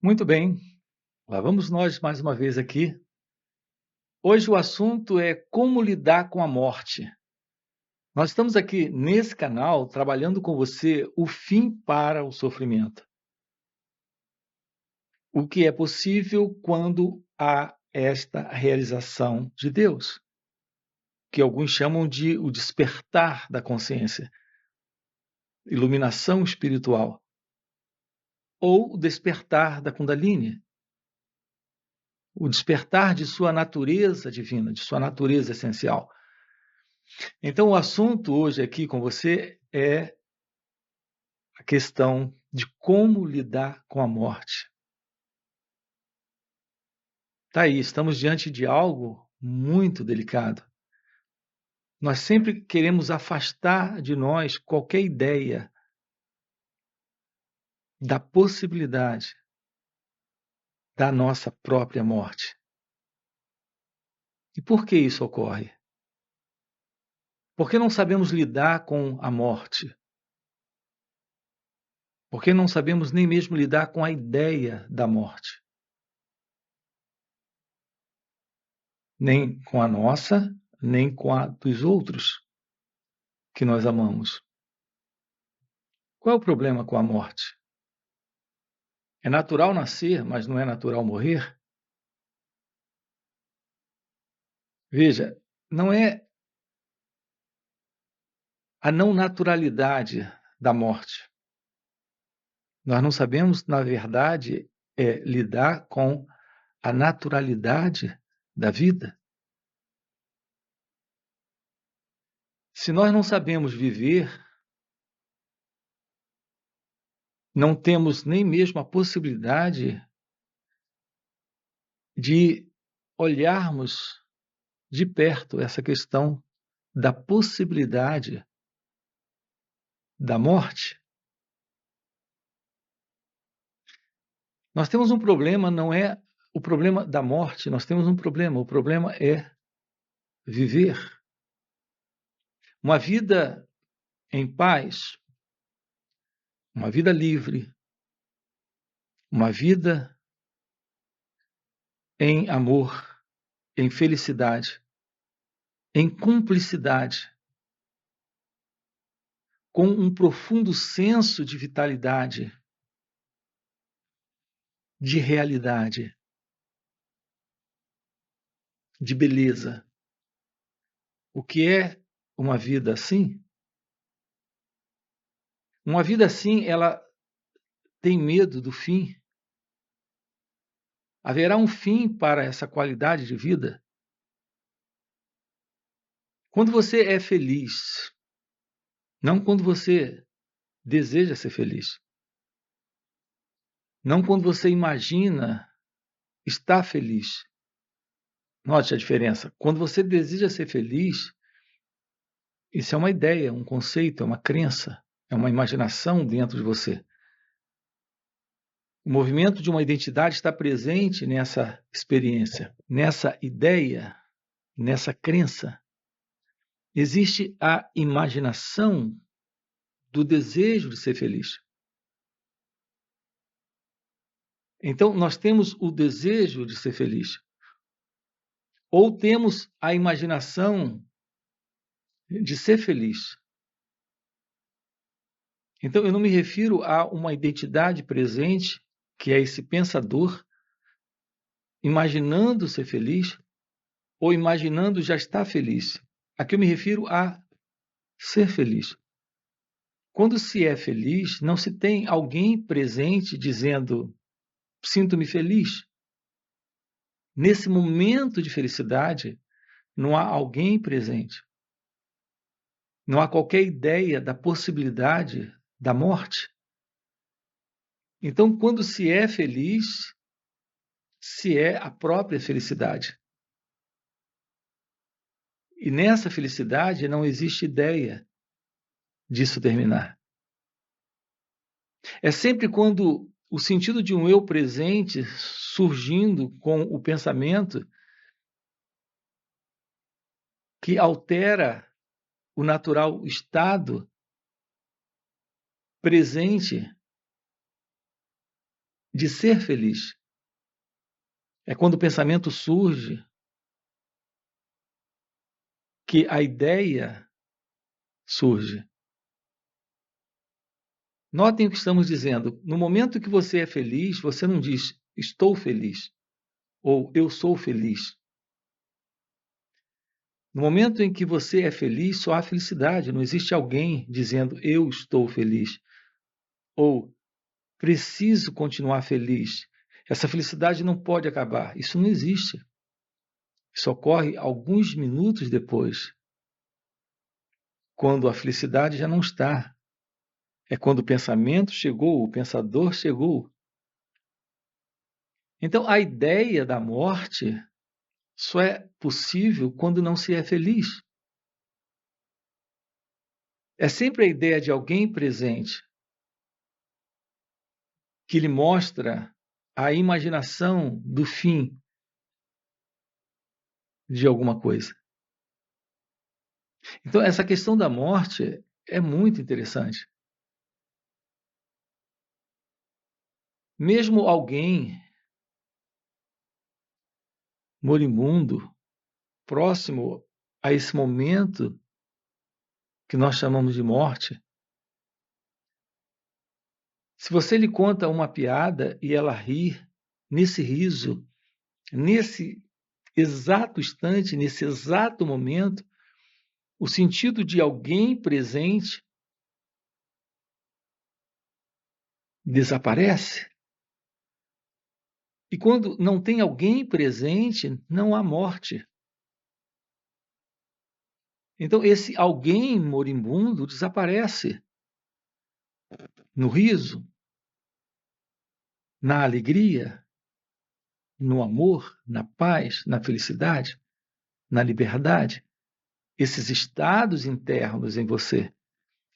Muito bem, lá vamos nós mais uma vez aqui. Hoje o assunto é como lidar com a morte. Nós estamos aqui nesse canal trabalhando com você o fim para o sofrimento. O que é possível quando há esta realização de Deus, que alguns chamam de o despertar da consciência, iluminação espiritual, ou o despertar da Kundalini, o despertar de sua natureza divina, de sua natureza essencial. Então, o assunto hoje aqui com você é a questão de como lidar com a morte. Tá aí, estamos diante de algo muito delicado. Nós sempre queremos afastar de nós qualquer ideia da possibilidade da nossa própria morte. E por que isso ocorre? Porque não sabemos lidar com a morte. Porque não sabemos nem mesmo lidar com a ideia da morte. Nem com a nossa, nem com a dos outros que nós amamos. Qual é o problema com a morte? É natural nascer, mas não é natural morrer? Veja, não é a não naturalidade da morte. Nós não sabemos, na verdade, lidar com a naturalidade da vida. Se nós não sabemos viver, não temos nem mesmo a possibilidade de olharmos de perto essa questão da possibilidade da morte. Nós temos um problema, não é o problema da morte, nós temos um problema, o problema é viver. Uma vida em paz, uma vida livre, uma vida em amor, em felicidade, em cumplicidade, com um profundo senso de vitalidade, de realidade, de beleza. O que é uma vida assim? Uma vida assim, ela tem medo do fim. Haverá um fim para essa qualidade de vida? Quando você é feliz, não quando você deseja ser feliz, não quando você imagina estar feliz. Note a diferença. Quando você deseja ser feliz, isso é uma ideia, um conceito, é uma crença, é uma imaginação dentro de você. O movimento de uma identidade está presente nessa experiência, nessa ideia, nessa crença. Existe a imaginação do desejo de ser feliz. Então, nós temos o desejo de ser feliz. Ou temos a imaginação de ser feliz. Então, eu não me refiro a uma identidade presente, que é esse pensador, imaginando ser feliz, ou imaginando já estar feliz. Aqui eu me refiro a ser feliz. Quando se é feliz, não se tem alguém presente dizendo: sinto-me feliz. Nesse momento de felicidade, não há alguém presente. Não há qualquer ideia da possibilidade da morte. Então, quando se é feliz, se é a própria felicidade. E nessa felicidade não existe ideia disso terminar. É sempre quando o sentido de um eu presente surgindo com o pensamento que altera o natural estado presente de ser feliz. É quando o pensamento surge que a ideia surge. Notem o que estamos dizendo. No momento que você é feliz, você não diz estou feliz ou eu sou feliz. No momento em que você é feliz, só há felicidade. Não existe alguém dizendo eu estou feliz ou preciso continuar feliz. Essa felicidade não pode acabar. Isso não existe. Isso ocorre alguns minutos depois, quando a felicidade já não está. É quando o pensamento chegou, o pensador chegou. Então, a ideia da morte só é possível quando não se é feliz. É sempre a ideia de alguém presente que lhe mostra a imaginação do fim de alguma coisa. Então, essa questão da morte é muito interessante. Mesmo alguém moribundo, próximo a esse momento que nós chamamos de morte, se você lhe conta uma piada e ela ri, nesse riso, nesse exato instante, nesse exato momento, o sentido de alguém presente desaparece. E quando não tem alguém presente, não há morte. Então, esse alguém moribundo desaparece no riso, na alegria, no amor, na paz, na felicidade, na liberdade. Esses estados internos em você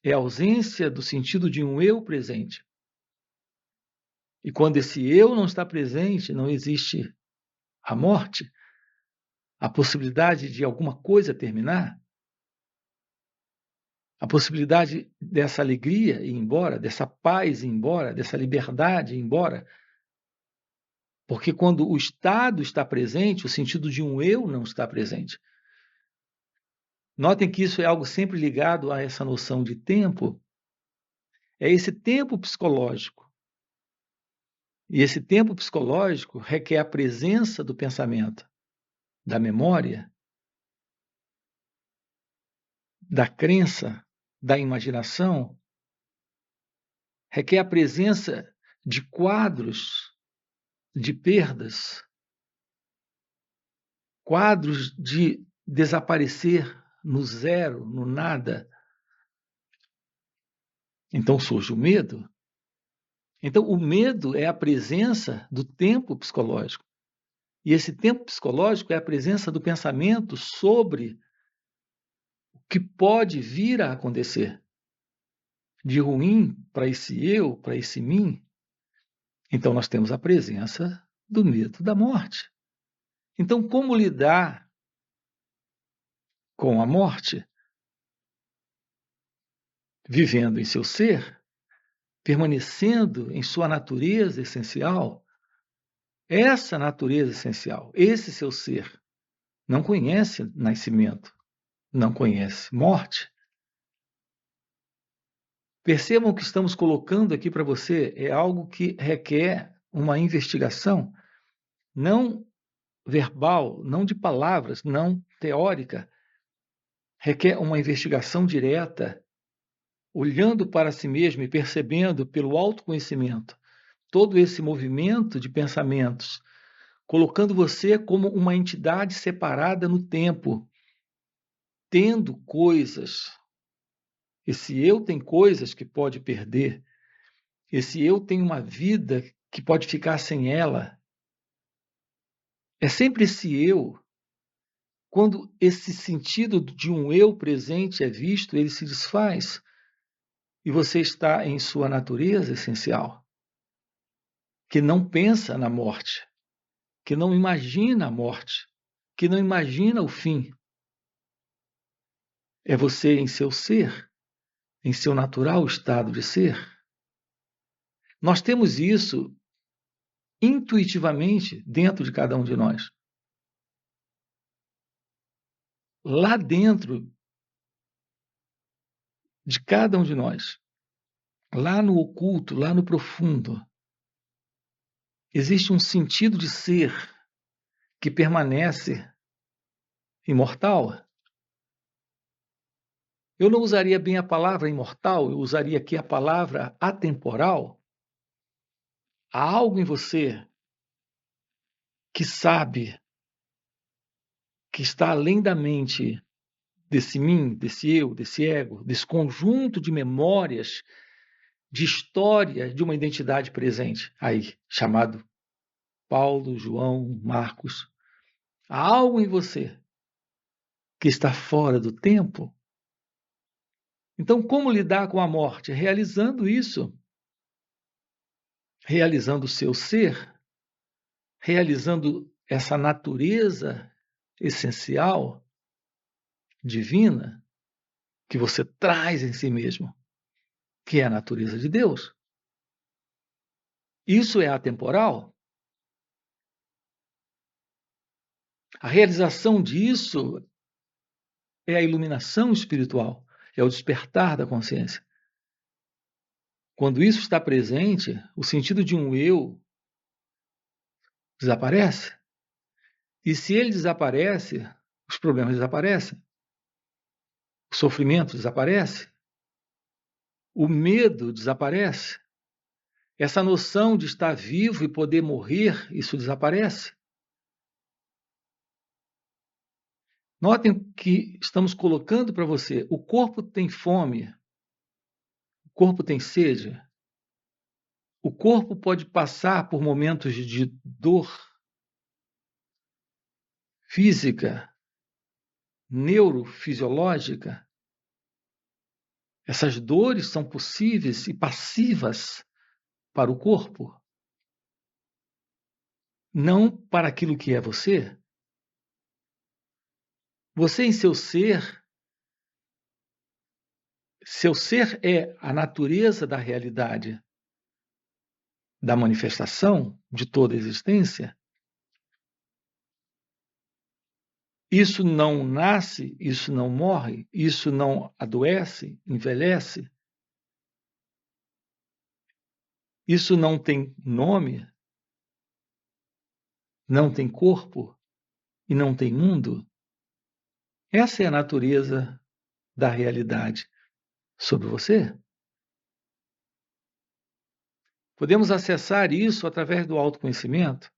é a ausência do sentido de um eu presente. E quando esse eu não está presente, não existe a morte, a possibilidade de alguma coisa terminar, a possibilidade dessa alegria ir embora, dessa paz ir embora, dessa liberdade ir embora. Porque quando o estado está presente, o sentido de um eu não está presente. Notem que isso é algo sempre ligado a essa noção de tempo. É esse tempo psicológico. E esse tempo psicológico requer a presença do pensamento, da memória, da crença, da imaginação, requer a presença de quadros de perdas, quadros de desaparecer no zero, no nada. Então surge o medo. Então, o medo é a presença do tempo psicológico. E esse tempo psicológico é a presença do pensamento sobre o que pode vir a acontecer de ruim para esse eu, para esse mim. Então, nós temos a presença do medo da morte. Então, como lidar com a morte? Vivendo em seu ser, permanecendo em sua natureza essencial. Essa natureza essencial, esse seu ser, não conhece nascimento, não conhece morte. Percebam que estamos colocando aqui para você é algo que requer uma investigação, não verbal, não de palavras, não teórica. Requer uma investigação direta, olhando para si mesmo e percebendo pelo autoconhecimento todo esse movimento de pensamentos, colocando você como uma entidade separada no tempo, tendo coisas. Esse eu tem coisas que pode perder. Esse eu tem uma vida que pode ficar sem ela. É sempre esse eu. Quando esse sentido de um eu presente é visto, ele se desfaz. E você está em sua natureza essencial, que não pensa na morte, que não imagina a morte, que não imagina o fim. É você em seu ser, em seu natural estado de ser. Nós temos isso intuitivamente dentro de cada um de nós. Lá dentro de cada um de nós, lá no oculto, lá no profundo, existe um sentido de ser que permanece imortal. Eu não usaria bem a palavra imortal, eu usaria aqui a palavra atemporal. Há algo em você que sabe que está além da mente desse mim, desse eu, desse ego, desse conjunto de memórias, de história de uma identidade presente aí, chamado Paulo, João, Marcos. Há algo em você que está fora do tempo. Então, como lidar com a morte? Realizando isso, realizando o seu ser, realizando essa natureza essencial, divina, que você traz em si mesmo, que é a natureza de Deus. Isso é atemporal. A realização disso é a iluminação espiritual, é o despertar da consciência. Quando isso está presente, o sentido de um eu desaparece. E se ele desaparece, os problemas desaparecem. O sofrimento desaparece. O medo desaparece. Essa noção de estar vivo e poder morrer, isso desaparece. Notem que estamos colocando para você, o corpo tem fome, o corpo tem sede, o corpo pode passar por momentos de dor física, neurofisiológica. Essas dores são possíveis e passivas para o corpo, não para aquilo que é você. Você em seu ser é a natureza da realidade, da manifestação de toda a existência. Isso não nasce, isso não morre, isso não adoece, envelhece. Isso não tem nome, não tem corpo e não tem mundo. Essa é a natureza da realidade sobre você. Podemos acessar isso através do autoconhecimento,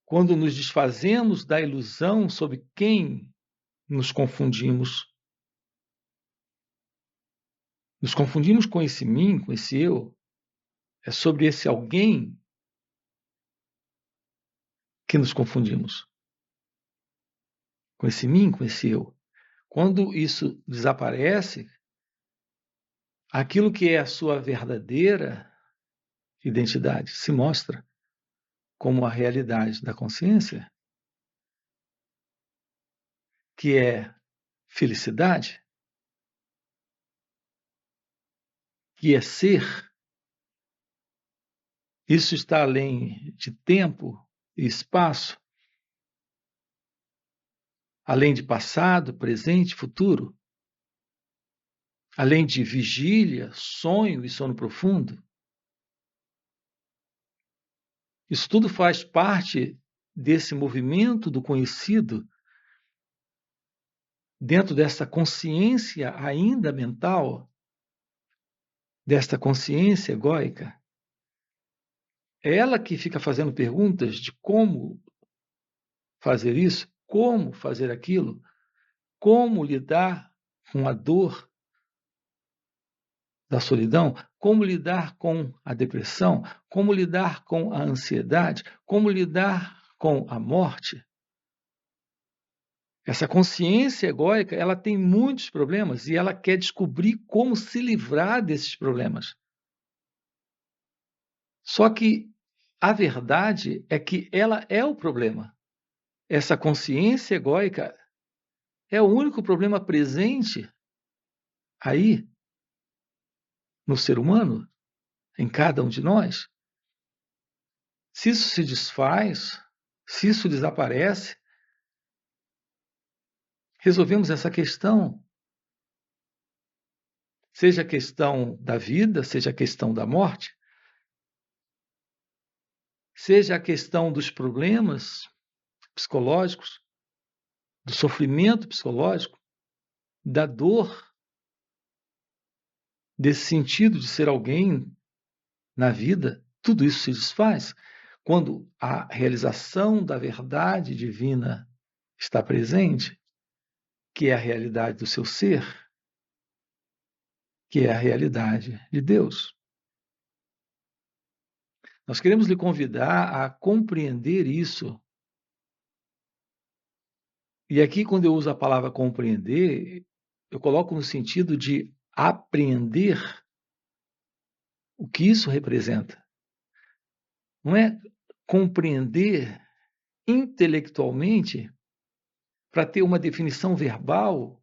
quando nos desfazemos da ilusão sobre quem nos confundimos. Nos confundimos com esse mim, com esse eu. É sobre esse alguém que nos confundimos. Com esse mim, com esse eu. Quando isso desaparece, aquilo que é a sua verdadeira identidade se mostra como a realidade da consciência, que é felicidade, que é ser. Isso está além de tempo e espaço, além de passado, presente, futuro, além de vigília, sonho e sono profundo. Isso tudo faz parte desse movimento do conhecido dentro dessa consciência ainda mental, desta consciência egóica. É ela que fica fazendo perguntas de como fazer isso, como fazer aquilo, como lidar com a dor da solidão, como lidar com a depressão, como lidar com a ansiedade, como lidar com a morte. Essa consciência egóica, ela tem muitos problemas e ela quer descobrir como se livrar desses problemas. Só que a verdade é que ela é o problema. Essa consciência egóica é o único problema presente aí no ser humano, em cada um de nós. Se isso se desfaz, se isso desaparece, resolvemos essa questão. Seja a questão da vida, seja a questão da morte, seja a questão dos problemas psicológicos, do sofrimento psicológico, da dor, desse sentido de ser alguém na vida, tudo isso se desfaz quando a realização da verdade divina está presente, que é a realidade do seu ser, que é a realidade de Deus. Nós queremos lhe convidar a compreender isso. E aqui, quando eu uso a palavra compreender, eu coloco no sentido de apreender o que isso representa. Não é compreender intelectualmente para ter uma definição verbal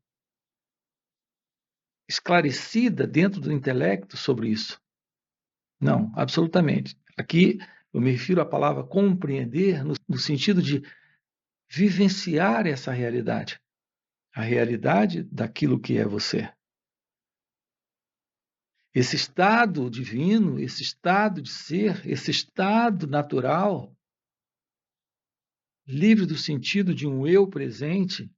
esclarecida dentro do intelecto sobre isso. Não, absolutamente. Aqui eu me refiro à palavra compreender no sentido de vivenciar essa realidade, a realidade daquilo que é você. Esse estado divino, esse estado de ser, esse estado natural, livre do sentido de um eu presente,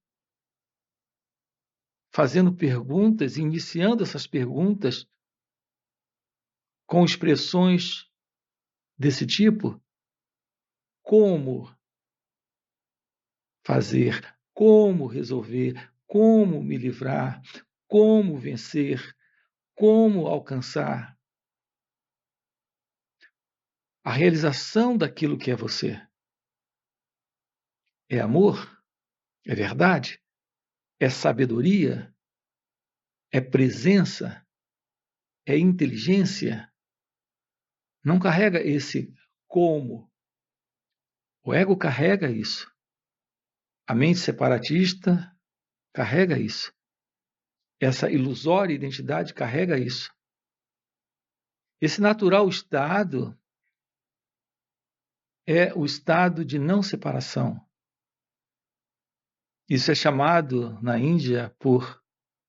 fazendo perguntas, iniciando essas perguntas com expressões desse tipo: como fazer, como resolver, como me livrar, como vencer, como alcançar a realização daquilo que é você. É amor? É verdade? É sabedoria? É presença? É inteligência? Não carrega esse como. O ego carrega isso. A mente separatista carrega isso. Essa ilusória identidade carrega isso. Esse natural estado é o estado de não separação. Isso é chamado na Índia por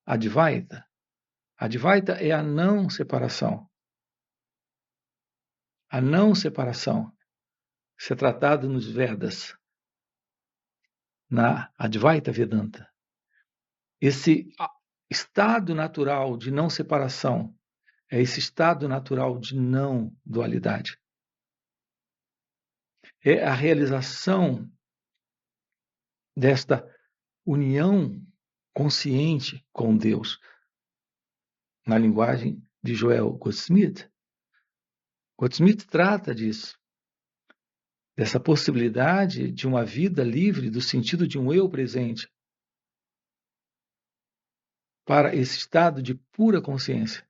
Advaita. Advaita é a não separação. A não separação. Isso é tratado nos Vedas, na Advaita Vedanta. Esse estado natural de não separação é esse estado natural de não dualidade. É a realização desta união consciente com Deus, na linguagem de Joel Goldsmith. Goldsmith trata disso, dessa possibilidade de uma vida livre do sentido de um eu presente, para esse estado de pura consciência.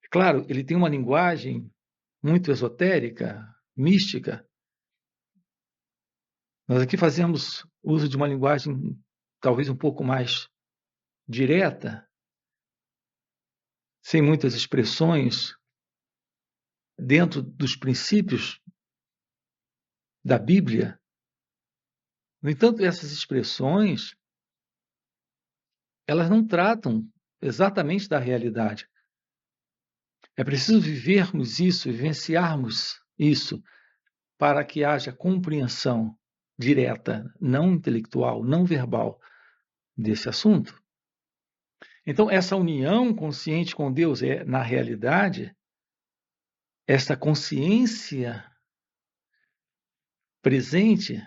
É claro, ele tem uma linguagem muito esotérica, mística. Nós aqui fazemos uso de uma linguagem talvez um pouco mais direta, sem muitas expressões, dentro dos princípios da Bíblia. No entanto, essas expressões, elas não tratam exatamente da realidade. É preciso vivermos isso, vivenciarmos isso, para que haja compreensão direta, não intelectual, não verbal, desse assunto. Então, essa união consciente com Deus é, na realidade, essa consciência presente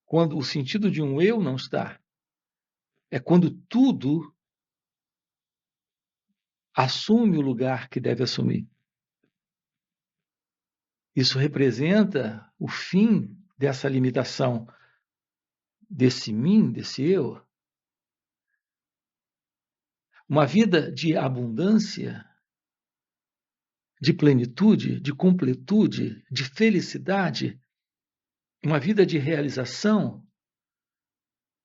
quando o sentido de um eu não está. É quando tudo assume o lugar que deve assumir. Isso representa o fim dessa limitação, desse mim, desse eu. Uma vida de abundância, de plenitude, de completude, de felicidade, uma vida de realização,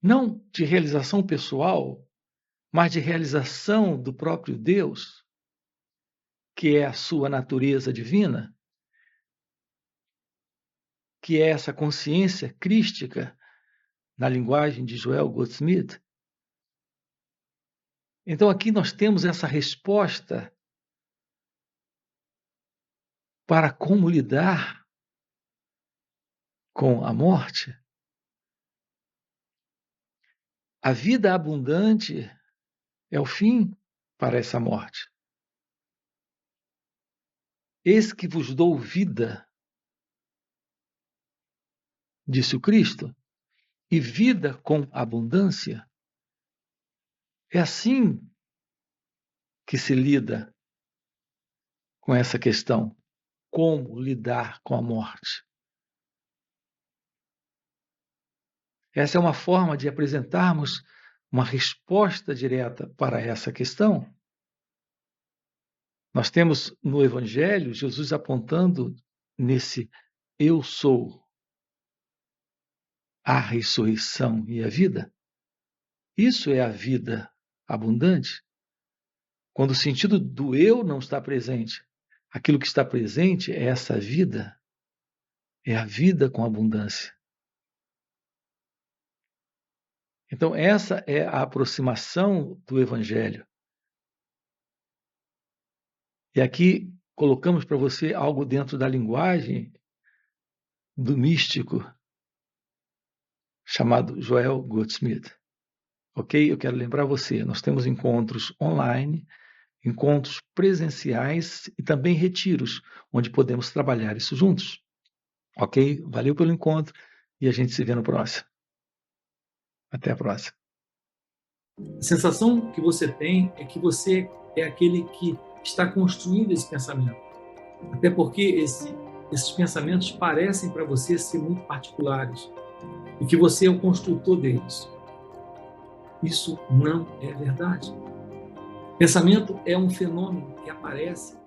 não de realização pessoal, mas de realização do próprio Deus, que é a sua natureza divina. que é essa consciência crística, na linguagem de Joel Goldsmith. Então, aqui nós temos essa resposta para como lidar com a morte. A vida abundante é o fim para essa morte. Eis que vos dou vida, disse o Cristo, e vida com abundância. É assim que se lida com essa questão. Como lidar com a morte? Essa é uma forma de apresentarmos uma resposta direta para essa questão. Nós temos no Evangelho Jesus apontando nesse eu sou a ressurreição e a vida. Isso é a vida abundante. Quando o sentido do eu não está presente, aquilo que está presente é essa vida, é a vida com abundância. Então, essa é a aproximação do Evangelho. E aqui colocamos para você algo dentro da linguagem do místico chamado Joel Goldsmith. Ok? Eu quero lembrar você, nós temos encontros online, encontros presenciais e também retiros, onde podemos trabalhar isso juntos. Ok? Valeu pelo encontro e a gente se vê no próximo. Até a próxima. A sensação que você tem é que você é aquele que está construindo esse pensamento. Até porque esses pensamentos parecem para você ser muito particulares e que você é o construtor deles. Isso não é verdade. Pensamento é um fenômeno que aparece